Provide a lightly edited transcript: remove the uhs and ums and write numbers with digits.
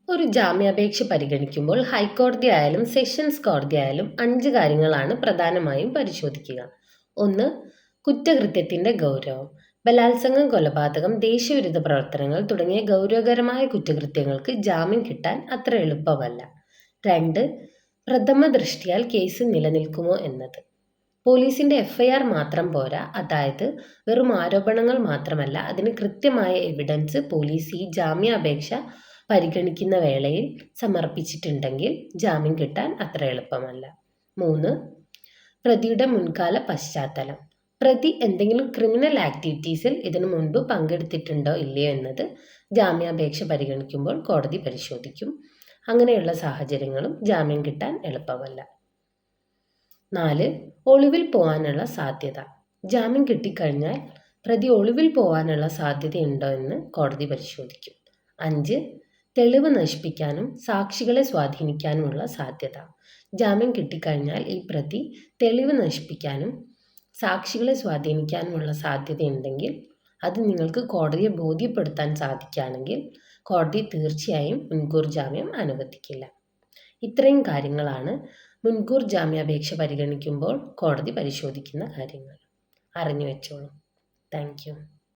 ഒരു ജാമ്യാപേക്ഷ പരിഗണിക്കുമ്പോൾ ഹൈക്കോടതി ആയാലും സെഷൻസ് കോടതി ആയാലും 5 കാര്യങ്ങളാണ് പ്രധാനമായും പരിശോധിക്കുക. 1. കുറ്റകൃത്യത്തിൻ്റെ ഗൗരവം. ബലാത്സംഗം, കൊലപാതകം, ദേശവിരുദ്ധ പ്രവർത്തനങ്ങൾ തുടങ്ങിയ ഗൗരവകരമായ കുറ്റകൃത്യങ്ങൾക്ക് ജാമ്യം കിട്ടാൻ അത്ര എളുപ്പമല്ല. 2. പ്രഥമ ദൃഷ്ടിയാൽ കേസ് നിലനിൽക്കുമോ എന്നത്. പോലീസിൻ്റെ FIR മാത്രം പോരാ, അതായത് വെറും ആരോപണങ്ങൾ മാത്രമല്ല, അതിന് കൃത്യമായ എവിഡൻസ് പോലീസ് ഈ ജാമ്യാപേക്ഷ പരിഗണിക്കുന്ന വേളയിൽ സമർപ്പിച്ചിട്ടുണ്ടെങ്കിൽ ജാമ്യം കിട്ടാൻ അത്ര എളുപ്പമല്ല. 3. പ്രതിയുടെ മുൻകാല പശ്ചാത്തലം. പ്രതി എന്തെങ്കിലും ക്രിമിനൽ ആക്ടിവിറ്റീസിൽ ഇതിനു മുൻപ് പങ്കെടുത്തിട്ടുണ്ടോ ഇല്ലയോ എന്നത് ജാമ്യാപേക്ഷ പരിഗണിക്കുമ്പോൾ കോടതി പരിശോധിക്കും. അങ്ങനെയുള്ള സാഹചര്യങ്ങളും ജാമ്യം കിട്ടാൻ എളുപ്പമല്ല. 4. ഒളിവിൽ പോകാനുള്ള സാധ്യത. ജാമ്യം കിട്ടിക്കഴിഞ്ഞാൽ പ്രതി ഒളിവിൽ പോകാനുള്ള സാധ്യതയുണ്ടോ എന്ന് കോടതി പരിശോധിക്കും. 5. തെളിവ് നശിപ്പിക്കാനും സാക്ഷികളെ സ്വാധീനിക്കാനുമുള്ള സാധ്യത. ജാമ്യം കിട്ടിക്കഴിഞ്ഞാൽ ഈ പ്രതി തെളിവ് നശിപ്പിക്കാനും സാക്ഷികളെ സ്വാധീനിക്കാനുമുള്ള സാധ്യതയുണ്ടെങ്കിൽ അത് നിങ്ങൾക്ക് കോടതിയെ ബോധ്യപ്പെടുത്താൻ സാധിക്കുകയാണെങ്കിൽ കോടതി തീർച്ചയായും മുൻകൂർ ജാമ്യം അനുവദിക്കില്ല. ഇത്രയും കാര്യങ്ങളാണ് മുൻകൂർ ജാമ്യാപേക്ഷ പരിഗണിക്കുമ്പോൾ കോടതി പരിശോധിക്കുന്ന കാര്യങ്ങൾ. അറിഞ്ഞു വെച്ചോളൂ. Thank you.